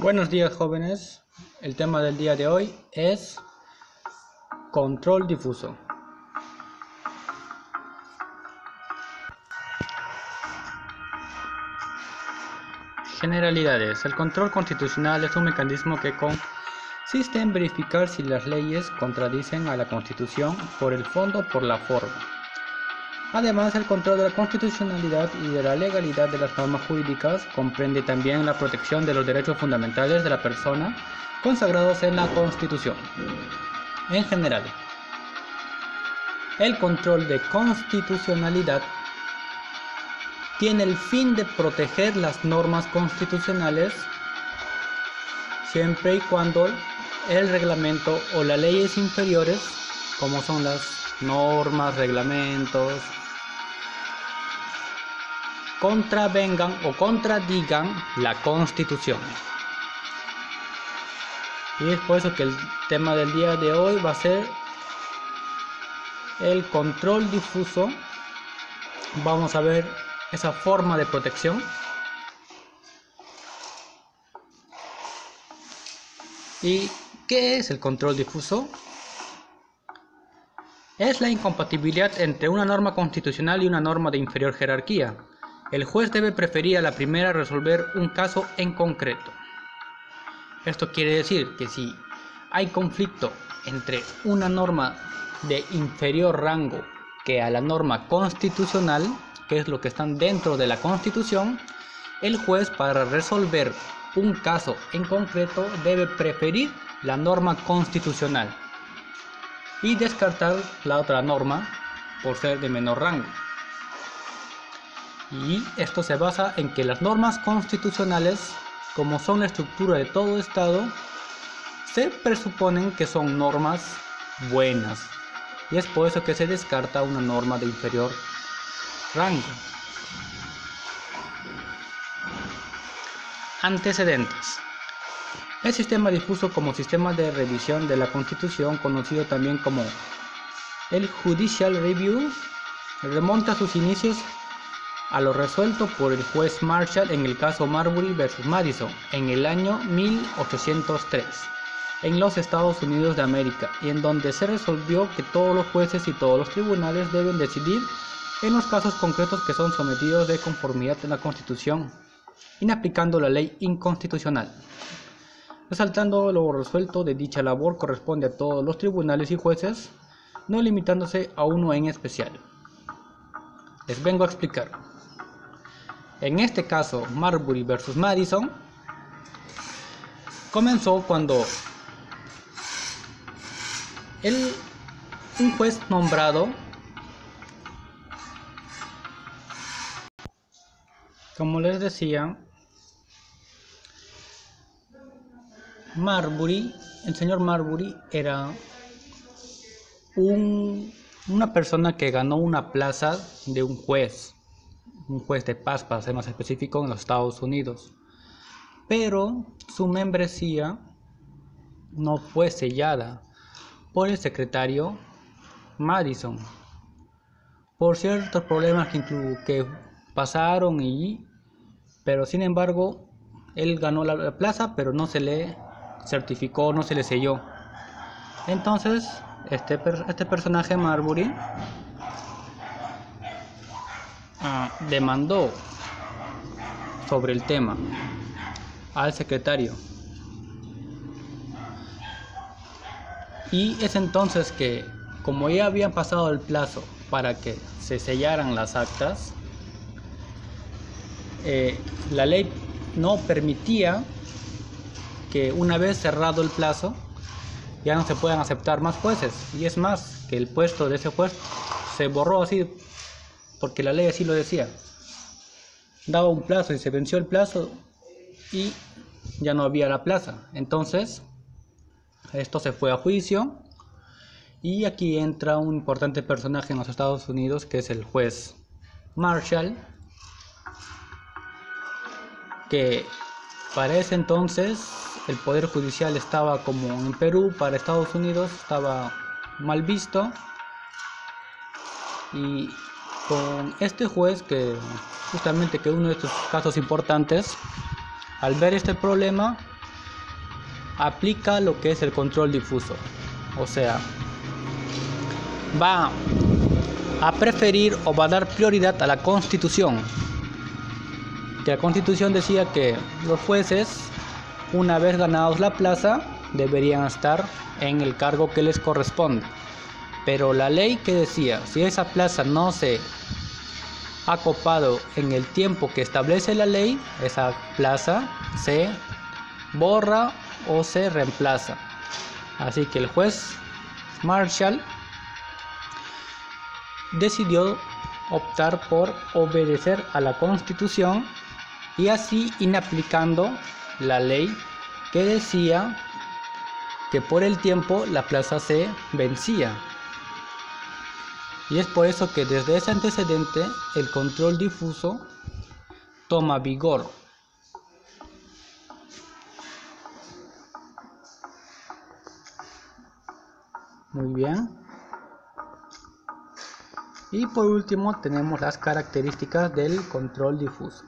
Buenos días, jóvenes. El tema del día de hoy es control difuso. Generalidades. El control constitucional es un mecanismo que consiste en verificar si las leyes contradicen a la Constitución por el fondo o por la forma. Además, el control de la constitucionalidad y de la legalidad de las normas jurídicas comprende también la protección de los derechos fundamentales de la persona consagrados en la Constitución. En general, el control de constitucionalidad tiene el fin de proteger las normas constitucionales siempre y cuando el reglamento o las leyes inferiores, como son las normas, reglamentos, contravengan o contradigan la Constitución. Y es por eso que el tema del día de hoy va a ser el control difuso. Vamos a ver esa forma de protección. ¿Y qué es el control difuso? Es la incompatibilidad entre una norma constitucional y una norma de inferior jerarquía. El juez debe preferir a la primera resolver un caso en concreto. Esto quiere decir que si hay conflicto entre una norma de inferior rango que a la norma constitucional, que es lo que están dentro de la Constitución, el juez para resolver un caso en concreto debe preferir la norma constitucional y descartar la otra norma por ser de menor rango. Y esto se basa en que las normas constitucionales, como son la estructura de todo Estado, se presuponen que son normas buenas, y es por eso que se descarta una norma de inferior rango. Antecedentes. El sistema difuso como sistema de revisión de la Constitución, conocido también como el Judicial Review, remonta sus inicios a lo resuelto por el juez Marshall en el caso Marbury vs. Madison en el año 1803 en los Estados Unidos de América, y en donde se resolvió que todos los jueces y todos los tribunales deben decidir en los casos concretos que son sometidos de conformidad a la Constitución, inaplicando la ley inconstitucional. Resaltando lo resuelto de dicha labor corresponde a todos los tribunales y jueces, no limitándose a uno en especial. Les vengo a explicar. En este caso, Marbury vs. Madison, comenzó cuando un juez nombrado, como les decía, el señor Marbury era una persona que ganó una plaza de un juez de paz, para ser más específico, en los Estados Unidos, pero su membresía no fue sellada por el secretario Madison por ciertos problemas que pasaron, pero sin embargo él ganó la plaza, pero no se le certificó, no se le selló. Entonces este personaje Marbury demandó sobre el tema al secretario, y es entonces que, como ya habían pasado el plazo para que se sellaran las actas, la ley no permitía que una vez cerrado el plazo ya no se puedan aceptar más jueces, y es más, que el puesto de ese juez se borró así porque la ley así lo decía. Daba un plazo y se venció el plazo y ya no había la plaza. Entonces esto se fue a juicio, y aquí entra un importante personaje en los Estados Unidos, que es el juez Marshall, que para ese entonces el poder judicial estaba como en Perú, para Estados Unidos estaba mal visto, y con este juez, que justamente que uno de estos casos importantes, al ver este problema, aplica lo que es el control difuso. O sea, va a preferir o va a dar prioridad a la Constitución. Que la Constitución decía que los jueces, una vez ganados la plaza, deberían estar en el cargo que les corresponde. Pero la ley que decía, si esa plaza no se ha copado en el tiempo que establece la ley, esa plaza se borra o se reemplaza. Así que el juez Marshall decidió optar por obedecer a la Constitución y así inaplicando la ley que decía que por el tiempo la plaza se vencía. Y es por eso que desde ese antecedente el control difuso toma vigor. Muy bien. Y por último tenemos las características del control difuso.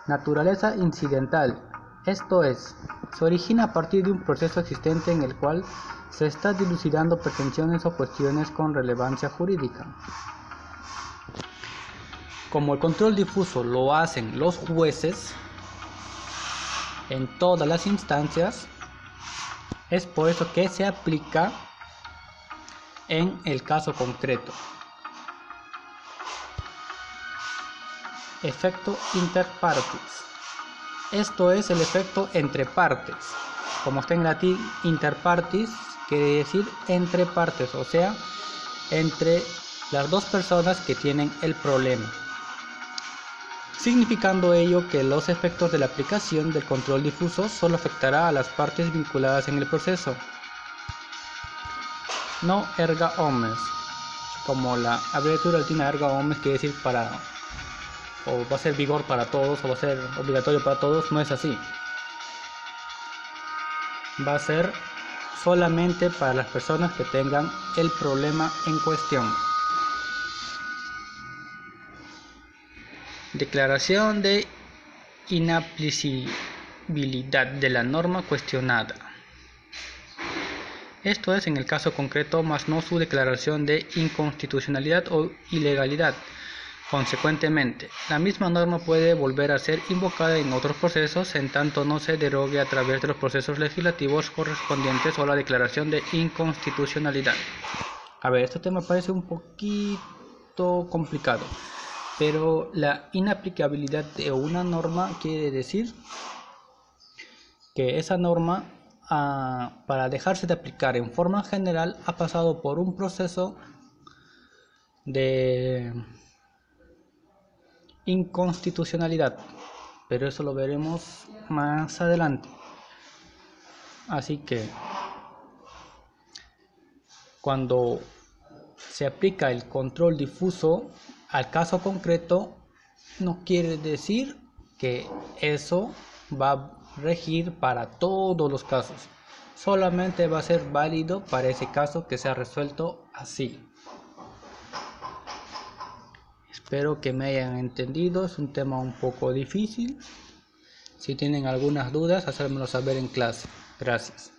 Naturaleza incidental. Esto es, se origina a partir de un proceso existente en el cual se está dilucidando pretensiones o cuestiones con relevancia jurídica. Como el control difuso lo hacen los jueces en todas las instancias, es por eso que se aplica en el caso concreto. Efecto inter partes. Esto es el efecto entre partes. Como está en latín, inter partes quiere decir entre partes, o sea, entre las dos personas que tienen el problema. Significando ello que los efectos de la aplicación del control difuso solo afectará a las partes vinculadas en el proceso. No erga omnes, como la abreviatura latina erga omnes quiere decir para, o va a ser vigor para todos, o va a ser obligatorio para todos. No es así. Va a ser solamente para las personas que tengan el problema en cuestión. Declaración de inaplicabilidad de la norma cuestionada. Esto es en el caso concreto, más no su declaración de inconstitucionalidad o ilegalidad. Consecuentemente, la misma norma puede volver a ser invocada en otros procesos en tanto no se derogue a través de los procesos legislativos correspondientes o la declaración de inconstitucionalidad. A ver, este tema parece un poquito complicado, pero la inaplicabilidad de una norma quiere decir que esa norma, para dejarse de aplicar en forma general, ha pasado por un proceso de inconstitucionalidad, pero eso lo veremos más adelante. Así que cuando se aplica el control difuso al caso concreto, no quiere decir que eso va a regir para todos los casos, solamente va a ser válido para ese caso que se ha resuelto así. Espero que me hayan entendido, es un tema un poco difícil. Si tienen algunas dudas, hacérmelo saber en clase. Gracias.